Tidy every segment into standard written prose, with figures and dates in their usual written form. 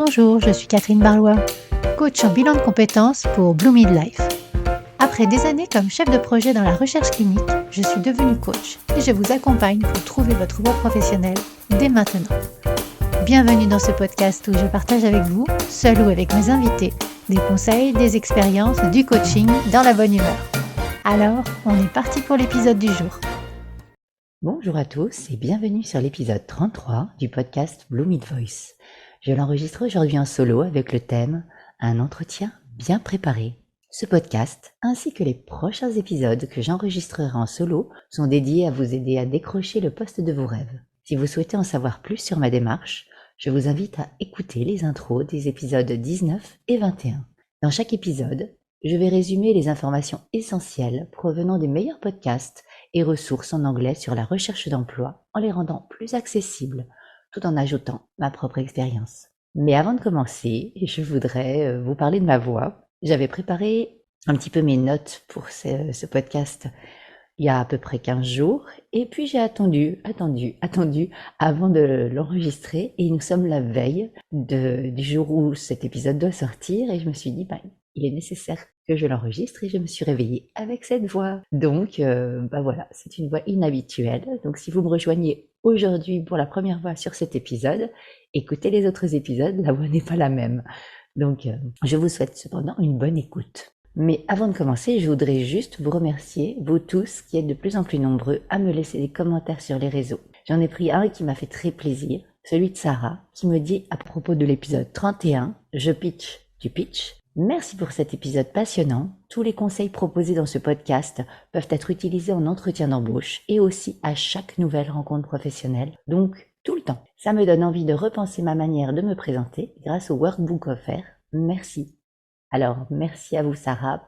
Bonjour, je suis Catherine Barlois, coach en bilan de compétences pour Blue Midlife. Après des années comme chef de projet dans la recherche clinique, je suis devenue coach et je vous accompagne pour trouver votre voie professionnelle dès maintenant. Bienvenue dans ce podcast où je partage avec vous, seul ou avec mes invités, des conseils, des expériences, du coaching dans la bonne humeur. Alors, on est parti pour l'épisode du jour. Bonjour à tous et bienvenue sur l'épisode 33 du podcast Blue Mid Voice. Je l'enregistre aujourd'hui en solo avec le thème « Un entretien bien préparé ». Ce podcast, ainsi que les prochains épisodes que j'enregistrerai en solo, sont dédiés à vous aider à décrocher le poste de vos rêves. Si vous souhaitez en savoir plus sur ma démarche, je vous invite à écouter les intros des épisodes 19 et 21. Dans chaque épisode, je vais résumer les informations essentielles provenant des meilleurs podcasts et ressources en anglais sur la recherche d'emploi en les rendant plus accessibles, tout en ajoutant ma propre expérience. Mais avant de commencer, je voudrais vous parler de ma voix. J'avais préparé un petit peu mes notes pour ce podcast il y a à peu près 15 jours, et puis j'ai attendu avant de l'enregistrer, et nous sommes la veille du jour où cet épisode doit sortir, et je me suis dit, il est nécessaire que je l'enregistre, et je me suis réveillée avec cette voix. Donc, voilà, c'est une voix inhabituelle. Donc, si vous me rejoignez aujourd'hui pour la première fois sur cet épisode, écoutez les autres épisodes, la voix n'est pas la même. Donc, je vous souhaite cependant une bonne écoute. Mais avant de commencer, je voudrais juste vous remercier, vous tous, qui êtes de plus en plus nombreux à me laisser des commentaires sur les réseaux. J'en ai pris un qui m'a fait très plaisir, celui de Sarah, qui me dit à propos de l'épisode 31, je pitch, tu pitch. Merci pour cet épisode passionnant. Tous les conseils proposés dans ce podcast peuvent être utilisés en entretien d'embauche et aussi à chaque nouvelle rencontre professionnelle, donc tout le temps. Ça me donne envie de repenser ma manière de me présenter grâce au workbook offert. Merci. Alors, merci à vous Sarah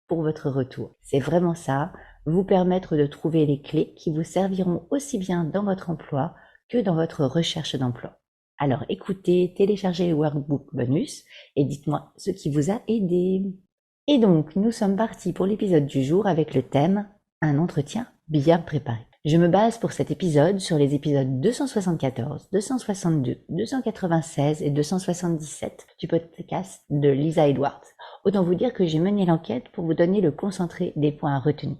pour votre retour. C'est vraiment ça, vous permettre de trouver les clés qui vous serviront aussi bien dans votre emploi que dans votre recherche d'emploi. Alors écoutez, téléchargez le workbook bonus et dites-moi ce qui vous a aidé. Et donc, nous sommes partis pour l'épisode du jour avec le thème « Un entretien bien préparé ». Je me base pour cet épisode sur les épisodes 274, 262, 296 et 277 du podcast de Lisa Edwards. Autant vous dire que j'ai mené l'enquête pour vous donner le concentré des points à retenir.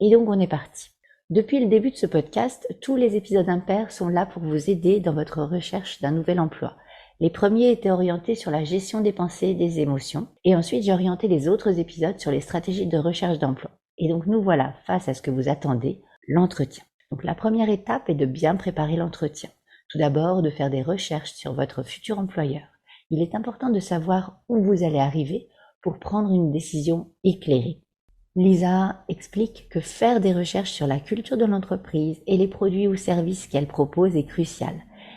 Et donc on est parti. Depuis le début de ce podcast, tous les épisodes impairs sont là pour vous aider dans votre recherche d'un nouvel emploi. Les premiers étaient orientés sur la gestion des pensées et des émotions, et ensuite j'ai orienté les autres épisodes sur les stratégies de recherche d'emploi. Et donc nous voilà face à ce que vous attendez, l'entretien. Donc la première étape est de bien préparer l'entretien. Tout d'abord, de faire des recherches sur votre futur employeur. Il est important de savoir où vous allez arriver pour prendre une décision éclairée. Lisa explique que faire des recherches sur la culture de l'entreprise et les produits ou services qu'elle propose est crucial.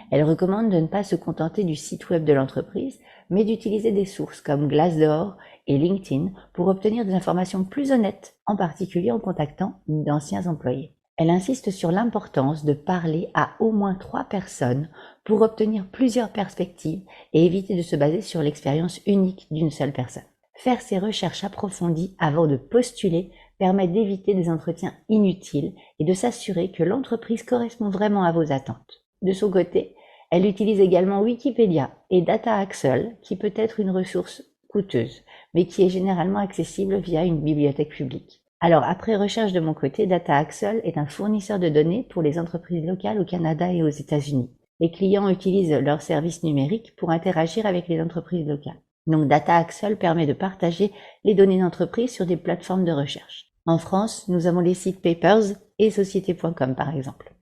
Elle recommande de ne pas se contenter du site web de l'entreprise, mais d'utiliser des sources comme Glassdoor et LinkedIn pour obtenir des informations plus honnêtes, en particulier en contactant d'anciens employés. Elle insiste sur l'importance de parler à au moins 3 personnes pour obtenir plusieurs perspectives et éviter de se baser sur l'expérience unique d'une seule personne. Faire ces recherches approfondies avant de postuler permet d'éviter des entretiens inutiles et de s'assurer que l'entreprise correspond vraiment à vos attentes. De son côté, elle utilise également Wikipédia et DataAxle, qui peut être une ressource coûteuse, mais qui est généralement accessible via une bibliothèque publique. Alors, après recherche de mon côté, DataAxle est un fournisseur de données pour les entreprises locales au Canada et aux États-Unis. Les clients utilisent leurs services numériques pour interagir avec les entreprises locales. Donc DataAxle permet de partager les données d'entreprise sur des plateformes de recherche. En France, nous avons les sites Papers et Société.com par exemple.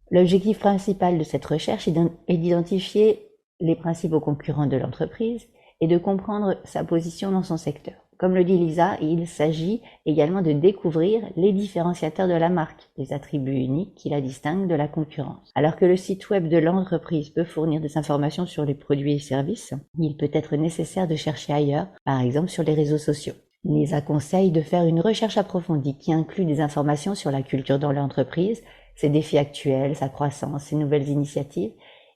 L'objectif principal de cette recherche est d'identifier les principaux concurrents de l'entreprise et de comprendre sa position dans son secteur. Comme le dit Lisa, il s'agit également de découvrir les différenciateurs de la marque, les attributs uniques qui la distinguent de la concurrence. Alors que le site web de l'entreprise peut fournir des informations sur les produits et services, il peut être nécessaire de chercher ailleurs, par exemple sur les réseaux sociaux. Lisa conseille de faire une recherche approfondie qui inclut des informations sur la culture dans l'entreprise, ses défis actuels, sa croissance, ses nouvelles initiatives,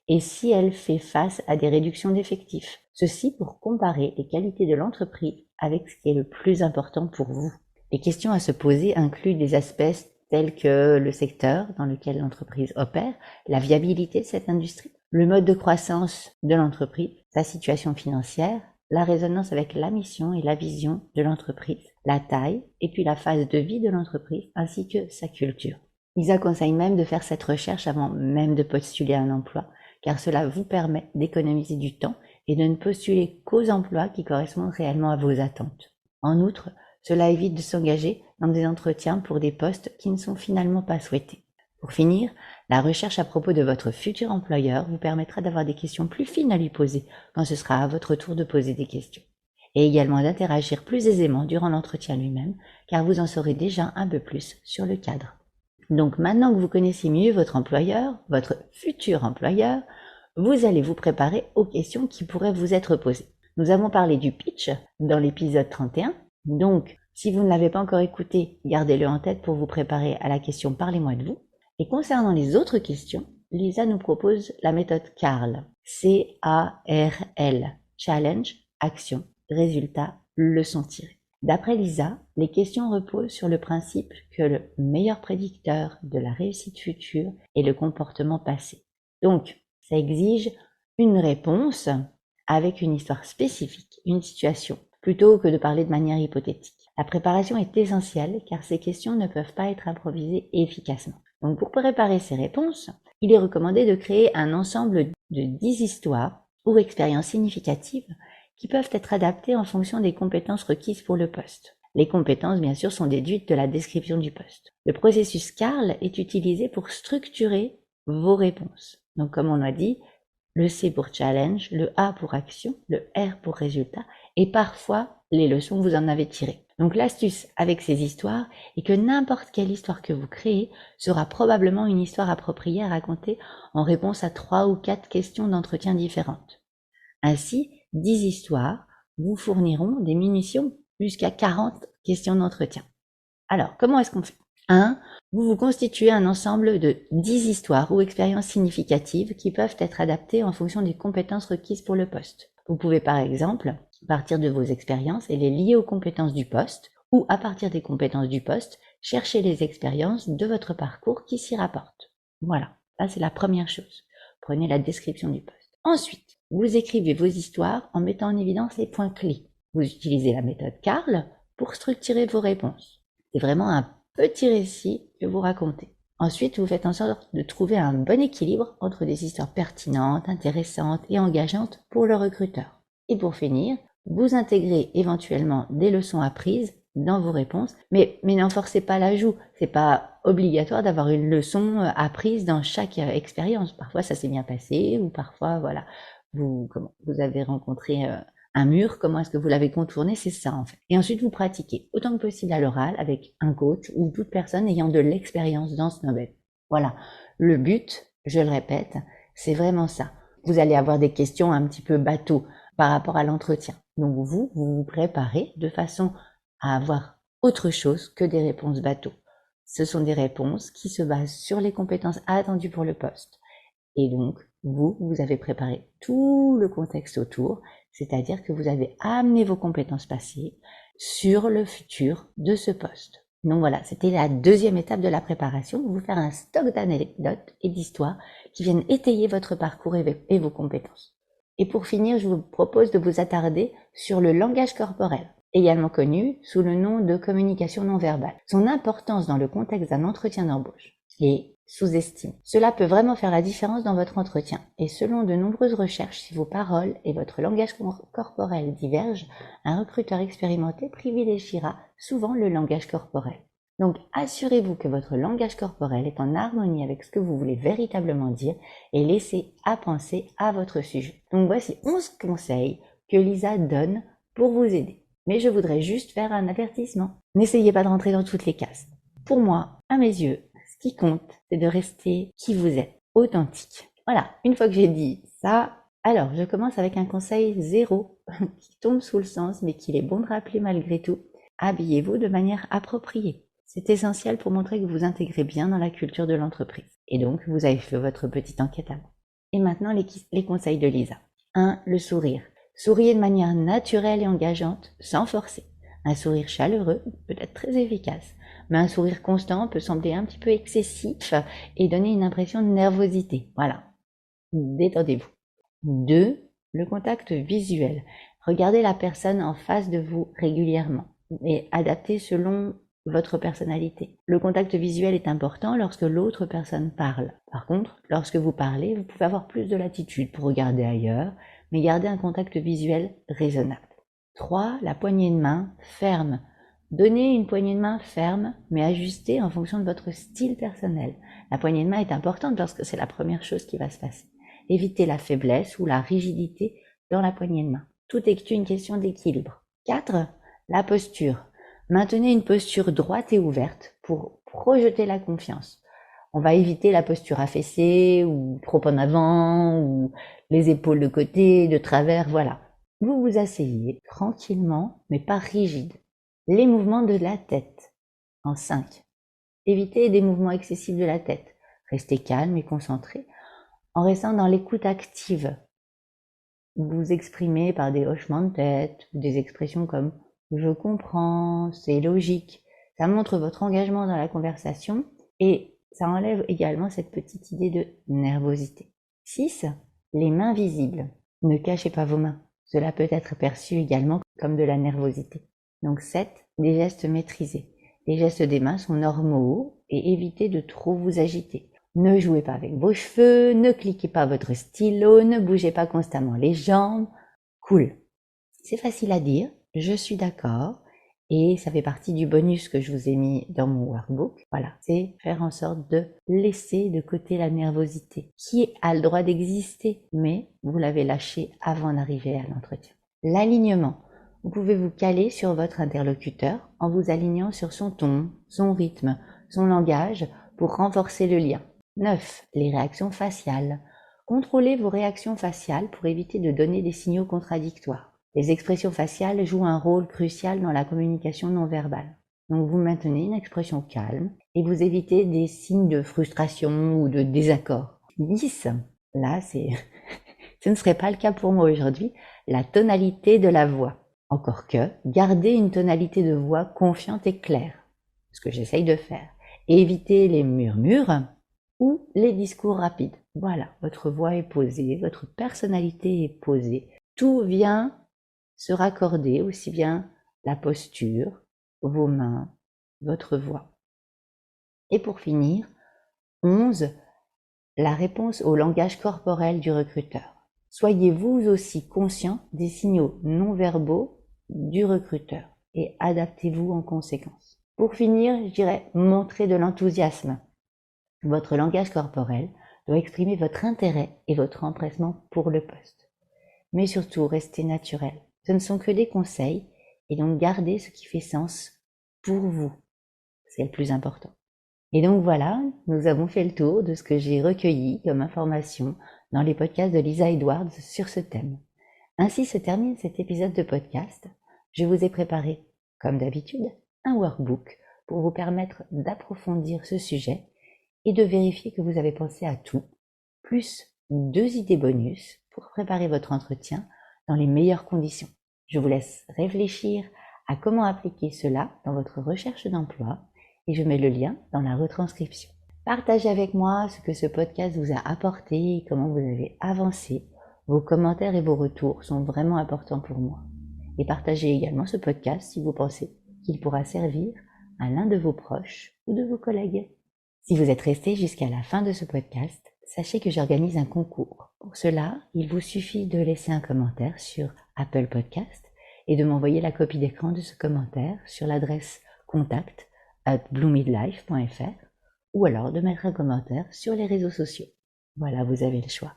et si elle fait face à des réductions d'effectifs. Ceci pour comparer les qualités de l'entreprise avec ce qui est le plus important pour vous. Les questions à se poser incluent des aspects tels que le secteur dans lequel l'entreprise opère, la viabilité de cette industrie, le mode de croissance de l'entreprise, sa situation financière, la résonance avec la mission et la vision de l'entreprise, la taille et puis la phase de vie de l'entreprise ainsi que sa culture. Lisa conseille même de faire cette recherche avant même de postuler à un emploi, car cela vous permet d'économiser du temps et de ne postuler qu'aux emplois qui correspondent réellement à vos attentes. En outre, cela évite de s'engager dans des entretiens pour des postes qui ne sont finalement pas souhaités. Pour finir, la recherche à propos de votre futur employeur vous permettra d'avoir des questions plus fines à lui poser quand ce sera à votre tour de poser des questions, et également d'interagir plus aisément durant l'entretien lui-même, car vous en saurez déjà un peu plus sur le cadre. Donc maintenant que vous connaissez mieux votre employeur, votre futur employeur, vous allez vous préparer aux questions qui pourraient vous être posées. Nous avons parlé du pitch dans l'épisode 31, donc si vous ne l'avez pas encore écouté, gardez-le en tête pour vous préparer à la question « Parlez-moi de vous ». Et concernant les autres questions, Lisa nous propose la méthode CARL, C-A-R-L, Challenge, Action, Résultat, Leçon tirée. D'après Lisa, les questions reposent sur le principe que le meilleur prédicteur de la réussite future est le comportement passé. Donc, ça exige une réponse avec une histoire spécifique, une situation, plutôt que de parler de manière hypothétique. La préparation est essentielle car ces questions ne peuvent pas être improvisées efficacement. Donc pour préparer ces réponses, il est recommandé de créer un ensemble de 10 histoires ou expériences significatives qui peuvent être adaptées en fonction des compétences requises pour le poste. Les compétences, bien sûr, sont déduites de la description du poste. Le processus CARL est utilisé pour structurer vos réponses. Donc comme on a dit, le C pour challenge, le A pour action, le R pour résultat, et parfois les leçons que vous en avez tirées. Donc l'astuce avec ces histoires est que n'importe quelle histoire que vous créez sera probablement une histoire appropriée à raconter en réponse à 3 ou 4 questions d'entretien différentes. Ainsi, 10 histoires vous fourniront des munitions jusqu'à 40 questions d'entretien. Alors, comment est-ce qu'on fait ? 1. Vous vous constituez un ensemble de 10 histoires ou expériences significatives qui peuvent être adaptées en fonction des compétences requises pour le poste. Vous pouvez par exemple partir de vos expériences et les lier aux compétences du poste, ou à partir des compétences du poste, chercher les expériences de votre parcours qui s'y rapportent. Voilà, ça c'est la première chose. Prenez la description du poste. Ensuite, vous écrivez vos histoires en mettant en évidence les points clés. Vous utilisez la méthode CARL pour structurer vos réponses. C'est vraiment un petit récit que vous racontez. Ensuite, vous faites en sorte de trouver un bon équilibre entre des histoires pertinentes, intéressantes et engageantes pour le recruteur. Et pour finir, vous intégrez éventuellement des leçons apprises dans vos réponses, mais n'en forcez pas l'ajout. C'est pas obligatoire d'avoir une leçon apprise dans chaque expérience. Parfois, ça s'est bien passé, ou parfois, voilà, vous avez rencontré un mur, comment est-ce que vous l'avez contourné, c'est ça en fait. Et ensuite, vous pratiquez autant que possible à l'oral avec un coach ou toute personne ayant de l'expérience dans ce domaine. Voilà, le but, je le répète, c'est vraiment ça. Vous allez avoir des questions un petit peu bateau par rapport à l'entretien. Donc vous vous préparez de façon à avoir autre chose que des réponses bateau. Ce sont des réponses qui se basent sur les compétences attendues pour le poste. Et donc, vous avez préparé tout le contexte autour, c'est-à-dire que vous avez amené vos compétences passées sur le futur de ce poste. Donc voilà, c'était la deuxième étape de la préparation, vous faire un stock d'anecdotes et d'histoires qui viennent étayer votre parcours et vos compétences. Et pour finir, je vous propose de vous attarder sur le langage corporel, également connu sous le nom de communication non verbale. Son importance dans le contexte d'un entretien d'embauche est sous-estimée. Cela peut vraiment faire la différence dans votre entretien. Et selon de nombreuses recherches, si vos paroles et votre langage corporel divergent, un recruteur expérimenté privilégiera souvent le langage corporel. Donc, assurez-vous que votre langage corporel est en harmonie avec ce que vous voulez véritablement dire et laissez à penser à votre sujet. Donc, voici 11 conseils que Lisa donne pour vous aider. Mais je voudrais juste faire un avertissement. N'essayez pas de rentrer dans toutes les cases. Pour moi, à mes yeux, ce qui compte, c'est de rester qui vous êtes, authentique. Voilà, une fois que j'ai dit ça, alors je commence avec un conseil 0 qui tombe sous le sens, mais qu'il est bon de rappeler malgré tout. Habillez-vous de manière appropriée. C'est essentiel pour montrer que vous intégrez bien dans la culture de l'entreprise. Et donc, vous avez fait votre petite enquête avant. Et maintenant, les conseils de Lisa. 1. Le sourire. Souriez de manière naturelle et engageante, sans forcer. Un sourire chaleureux peut être très efficace, mais un sourire constant peut sembler un petit peu excessif et donner une impression de nervosité. Voilà. détendez-vous. 2. Le contact visuel. Regardez la personne en face de vous régulièrement et adaptez selon votre personnalité. Le contact visuel est important lorsque l'autre personne parle. Par contre, lorsque vous parlez, vous pouvez avoir plus de latitude pour regarder ailleurs, mais gardez un contact visuel raisonnable. 3. La poignée de main ferme. Donnez une poignée de main ferme, mais ajustée en fonction de votre style personnel. La poignée de main est importante parce que c'est la première chose qui va se passer. Évitez la faiblesse ou la rigidité dans la poignée de main. Tout est une question d'équilibre. 4. La posture. Maintenez une posture droite et ouverte pour projeter la confiance. On va éviter la posture affaissée ou trop en avant ou les épaules de côté, de travers, voilà. Vous vous asseyez tranquillement mais pas rigide. Les mouvements de la tête. En 5. Évitez des mouvements excessifs de la tête. Restez calme et concentré en restant dans l'écoute active. Vous exprimez par des hochements de tête ou des expressions comme « je comprends »,« c'est logique ». Ça montre votre engagement dans la conversation et ça enlève également cette petite idée de nervosité. 6. Les mains visibles. Ne cachez pas vos mains. Cela peut être perçu également comme de la nervosité. Donc 7. Des gestes maîtrisés. Les gestes des mains sont normaux et évitez de trop vous agiter. Ne jouez pas avec vos cheveux, ne cliquez pas votre stylo, ne bougez pas constamment les jambes. Cool. C'est facile à dire, je suis d'accord, et ça fait partie du bonus que je vous ai mis dans mon workbook. Voilà, c'est faire en sorte de laisser de côté la nervosité, qui a le droit d'exister, mais vous l'avez lâché avant d'arriver à l'entretien. L'alignement. Vous pouvez vous caler sur votre interlocuteur en vous alignant sur son ton, son rythme, son langage pour renforcer le lien. 9. Les réactions faciales. Contrôlez vos réactions faciales pour éviter de donner des signaux contradictoires. Les expressions faciales jouent un rôle crucial dans la communication non verbale. Donc vous maintenez une expression calme et vous évitez des signes de frustration ou de désaccord. 10. Là, ce ne serait pas le cas pour moi aujourd'hui, la tonalité de la voix. Encore que, gardez une tonalité de voix confiante et claire, ce que j'essaye de faire. Et évitez les murmures ou les discours rapides. Voilà, votre voix est posée, votre personnalité est posée. Tout vient se raccorder, aussi bien la posture, vos mains, votre voix. Et pour finir, 11. La réponse au langage corporel du recruteur. Soyez vous aussi conscient des signaux non verbaux du recruteur et adaptez-vous en conséquence. Pour finir, je dirais montrer de l'enthousiasme. Votre langage corporel doit exprimer votre intérêt et votre empressement pour le poste. Mais surtout, restez naturel. Ce ne sont que des conseils et donc gardez ce qui fait sens pour vous. C'est le plus important. Et donc voilà, nous avons fait le tour de ce que j'ai recueilli comme information dans les podcasts de Lisa Edwards sur ce thème. Ainsi se termine cet épisode de podcast. Je vous ai préparé, comme d'habitude, un workbook pour vous permettre d'approfondir ce sujet et de vérifier que vous avez pensé à tout, plus 2 idées bonus pour préparer votre entretien dans les meilleures conditions. Je vous laisse réfléchir à comment appliquer cela dans votre recherche d'emploi et je mets le lien dans la retranscription. Partagez avec moi ce que ce podcast vous a apporté et comment vous avez avancé. Vos commentaires et vos retours sont vraiment importants pour moi. Et partagez également ce podcast si vous pensez qu'il pourra servir à l'un de vos proches ou de vos collègues. Si vous êtes resté jusqu'à la fin de ce podcast, sachez que j'organise un concours. Pour cela, il vous suffit de laisser un commentaire sur Apple Podcast et de m'envoyer la copie d'écran de ce commentaire sur l'adresse contact@bluemidlife.fr ou alors de mettre un commentaire sur les réseaux sociaux. Voilà, vous avez le choix.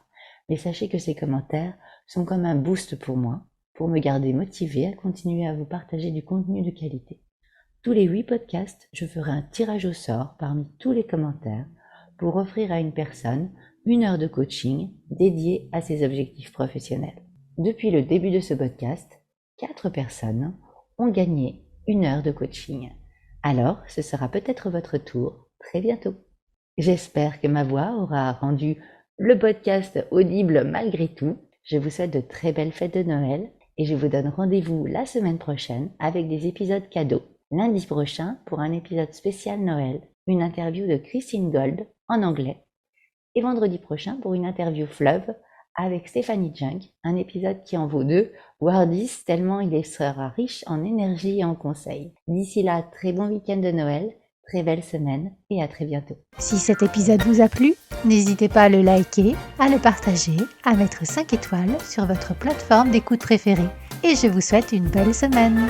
Mais sachez que ces commentaires sont comme un boost pour moi, pour me garder motivé à continuer à vous partager du contenu de qualité. Tous les 8 podcasts, je ferai un tirage au sort parmi tous les commentaires pour offrir à une personne 1 heure de coaching dédiée à ses objectifs professionnels. Depuis le début de ce podcast, 4 personnes ont gagné 1 heure de coaching. Alors, ce sera peut-être votre tour très bientôt. J'espère que ma voix aura rendu le podcast audible malgré tout. Je vous souhaite de très belles fêtes de Noël et je vous donne rendez-vous la semaine prochaine avec des épisodes cadeaux. Lundi prochain pour un épisode spécial Noël, une interview de Christine Gold en anglais. et vendredi prochain pour une interview fleuve avec Stéphanie Jung, un épisode qui en vaut 2, voire 10, tellement il sera riche en énergie et en conseils. D'ici là, très bon week-end de Noël, très belle semaine et à très bientôt. Si cet épisode vous a plu, n'hésitez pas à le liker, à le partager, à mettre 5 étoiles sur votre plateforme d'écoute préférée. Et je vous souhaite une belle semaine.